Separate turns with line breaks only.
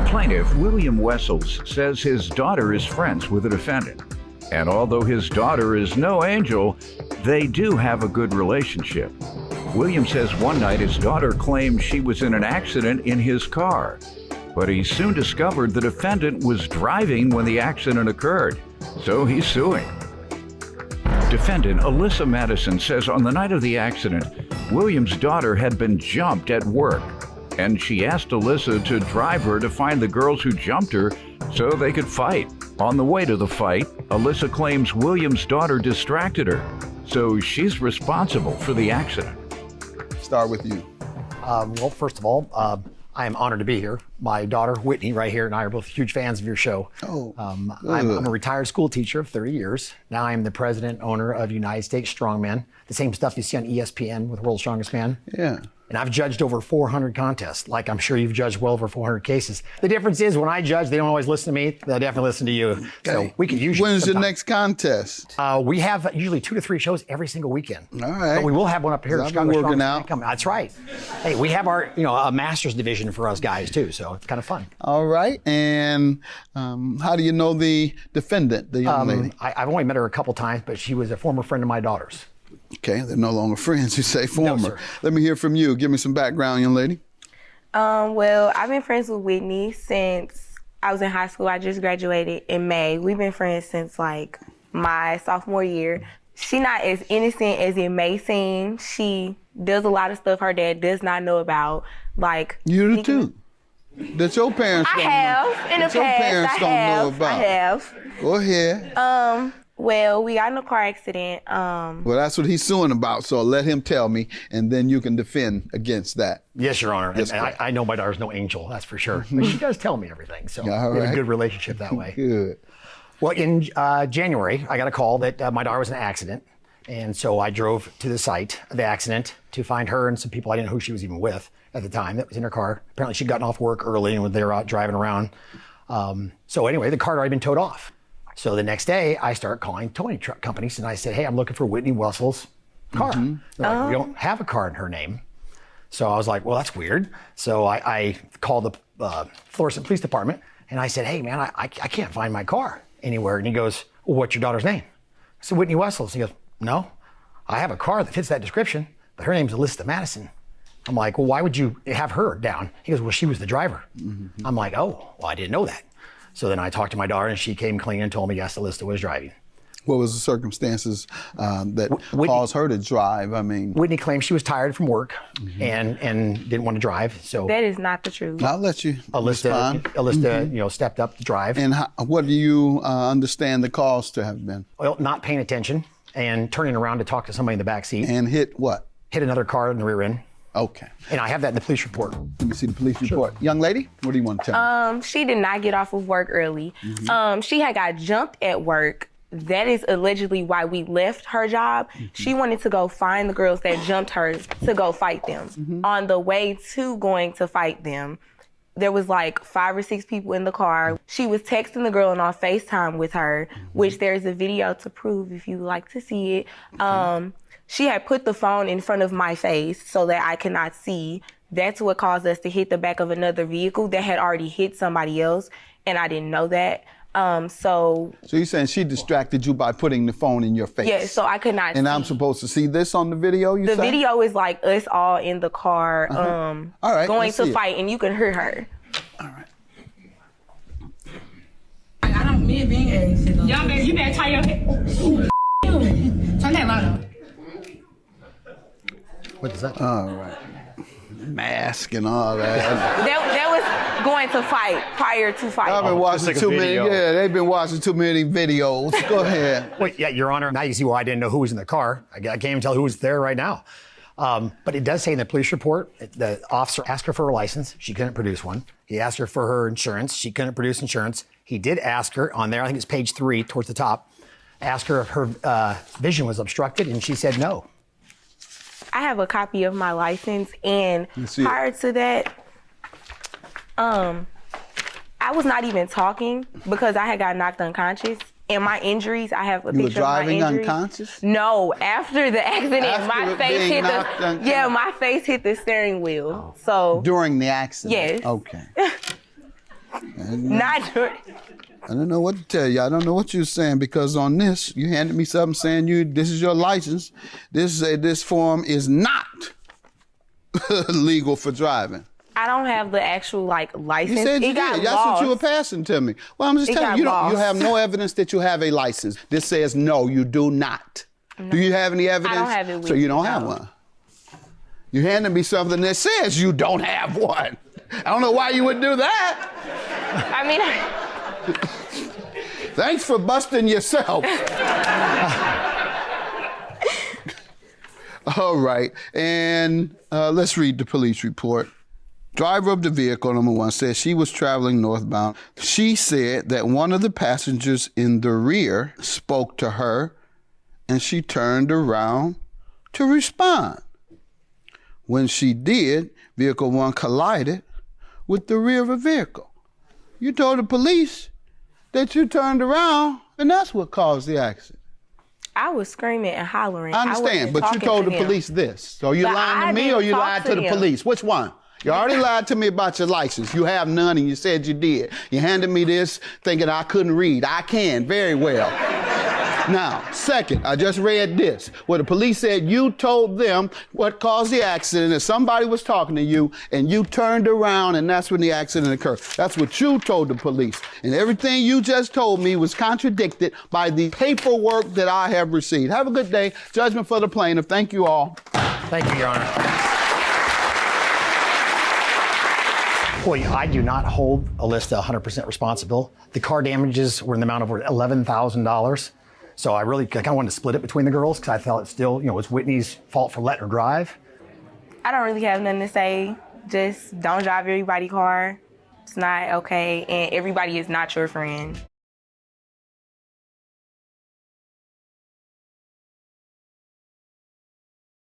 Plaintiff William Wessels says his daughter is friends with the defendant. And although his daughter is no angel, they do have a good relationship. William says one night his daughter claimed she was in an accident in his car, but he soon discovered the defendant was driving when the accident occurred, so he's suing. Defendant Alyssa Madison says on the night of the accident, William's daughter had been jumped at work, and she asked Alyssa to drive her to find the girls who jumped her so they could fight. On the way to the fight, Alyssa claims William's daughter distracted her, so she's responsible for the accident.
Start with you.
Well, first of all, I am honored to be here. My daughter, Whitney, right here, and I are both huge fans of your show. I'm a retired school teacher of 30 years. Now I'm the president, owner of United States Strongman, the same stuff you see on ESPN with World's Strongest Man.
Yeah.
And I've judged over 400 contests, like I'm sure you've judged well over 400 cases. The difference is when I judge, they don't always listen to me. They'll definitely listen to you.
Okay.
So we can usually.
When's the next contest?
We have usually 2 to 3 shows every single weekend.
All right.
But we will have one up here.
I've been working out.
That's right. Hey, we have our, a master's division for us guys too, so it's kind of fun.
All right. And how do you know the defendant, the young lady?
I've only met her a couple times, but she was a former friend of my daughter's.
Okay, they're no longer friends. You say former.
No, sir.
Let me hear from you. Give me some background, young lady.
Well, I've been friends with Whitney since I was in high school. I just graduated in May. We've been friends since like my sophomore year. She's not as innocent as it may seem. She does a lot of stuff her dad does not know about. Like
You do too. That your parents
I
don't know.
have in the
That your
past.
parents
I
don't
have.
know about.
I have.
Go ahead.
Well, we got in a car accident.
Well, that's what he's suing about, so let him tell me, and then you can defend against that.
Yes, Your Honor.
Yes,
and I know my daughter's no angel, that's for sure. But she does tell me everything, so we have
right.
a good relationship that way.
Good.
Well, in January, I got a call that my daughter was in an accident. And so I drove to the site of the accident to find her and some people I didn't know who she was even with at the time that was in her car. Apparently she'd gotten off work early and they were out driving around. So anyway, the car had already been towed off. So the next day I start calling towing truck companies and I said, hey, I'm looking for Whitney Wessels' car. They're like, we don't have a car in her name. So I was like, well, that's weird. So I called the Florissant Police Department and I said, hey man, I can't find my car anywhere. And he goes, well, what's your daughter's name? I said, Whitney Wessels. He goes, no, I have a car that fits that description, but her name's Alyssa Madison. I'm like, well, why would you have her down? He goes, well, she was the driver. I'm like, oh, well, I didn't know that. So then I talked to my daughter and she came clean and told me, yes, Alyssa was driving.
What was the circumstances that caused her to drive? I mean,
Whitney claimed she was tired from work and didn't want to drive. So
That is not the truth.
I'll let you respond.
Alyssa, stepped up to drive.
And what do you understand the cause to have been?
Well, not paying attention and turning around to talk to somebody in the back seat.
And hit what?
Hit another car in the rear end.
Okay.
And I have that in the police report.
Let me see the police report. Young lady, what do you want to tell me?
She did not get off of work early. She had got jumped at work. That is allegedly why we left her job. She wanted to go find the girls that jumped her to go fight them. On the way to going to fight them, there was like 5 or 6 people in the car. She was texting the girl and on FaceTime with her, which there's a video to prove if you like to see it. She had put the phone in front of my face so that I could not see. That's what caused us to hit the back of another vehicle that had already hit somebody else, and I didn't know that. So
you're saying she distracted you by putting the phone in your face?
yeah, so I could not see.
And I'm supposed to see this on the video, you
The
say?
video is like us all in the car
All right,
going
let's
to
see it.
fight, and you can hear her.
All right.
I don't mean being a y'all better, you better tie your head. Turn that light on.
What does that?
All right. Mask and all that.
That was going to fight prior to fighting.
I've been watching
like a
too many.
video.
Yeah, they've been watching too many videos. Go ahead.
Wait, yeah, Your Honor, now you see why I didn't know who was in the car. I can't even tell who was there right now. But it does say in the police report, the officer asked her for her license. She couldn't produce one. He asked her for her insurance. She couldn't produce insurance. He did ask her on there, I think it's page 3 towards the top, ask her if her vision was obstructed, and she said no.
I have a copy of my license, and
see it.
prior to that, I was not even talking because I had got knocked unconscious. And my injuries, I have a
You were
picture of my
driving
injuries.
unconscious?
No, after the accident,
After
my
it
face
being
hit
knocked
the
unconscious.
my face hit the steering wheel. So
During the accident?
Yes.
Okay.
Not Jordan.
I don't know what to tell you. I don't know what you're saying because on this, you handed me something saying this is your license. This form is not legal for driving.
I don't have the actual license.
You said you
it got
did. That's
lost.
what you were passing to me. Well, I'm just
It
telling
got
you, you
lost.
have no evidence that you have a license. This says no, you do not. No. Do you have any evidence?
I don't have it with
So you
me,
don't have
no.
one. You handed me something that says you don't have one. I don't know why you would do that.
I mean,
Thanks for busting yourself. All right, and let's read the police report. Driver of the vehicle, number 1, says she was traveling northbound. She said that one of the passengers in the rear spoke to her, and she turned around to respond. When she did, vehicle 1 collided with the rear of a vehicle. You told the police that you turned around, and that's what caused the accident.
I was screaming and hollering.
I understand,
wasn't
but you
talking
told
to
the
him.
police this. So you
But
lying to
I
me or
didn't
you
talk
lied
to
to the
him.
police? Which one? You already lied to me about your license. You have none and you said you did. You handed me this thinking I couldn't read. I can very well. Now, second, I just read this, where the police said you told them what caused the accident, and somebody was talking to you, and you turned around, and that's when the accident occurred. That's what you told the police. And everything you just told me was contradicted by the paperwork that I have received. Have a good day. Judgment for the plaintiff. Thank you all.
Thank you, Your Honor. Boy, I do not hold Alyssa 100% responsible. The car damages were in the amount of over $11,000. So I kind of wanted to split it between the girls because I felt it still, it was Whitney's fault for letting her drive.
I don't really have nothing to say. Just don't drive everybody's car. It's not okay, and everybody is not your friend.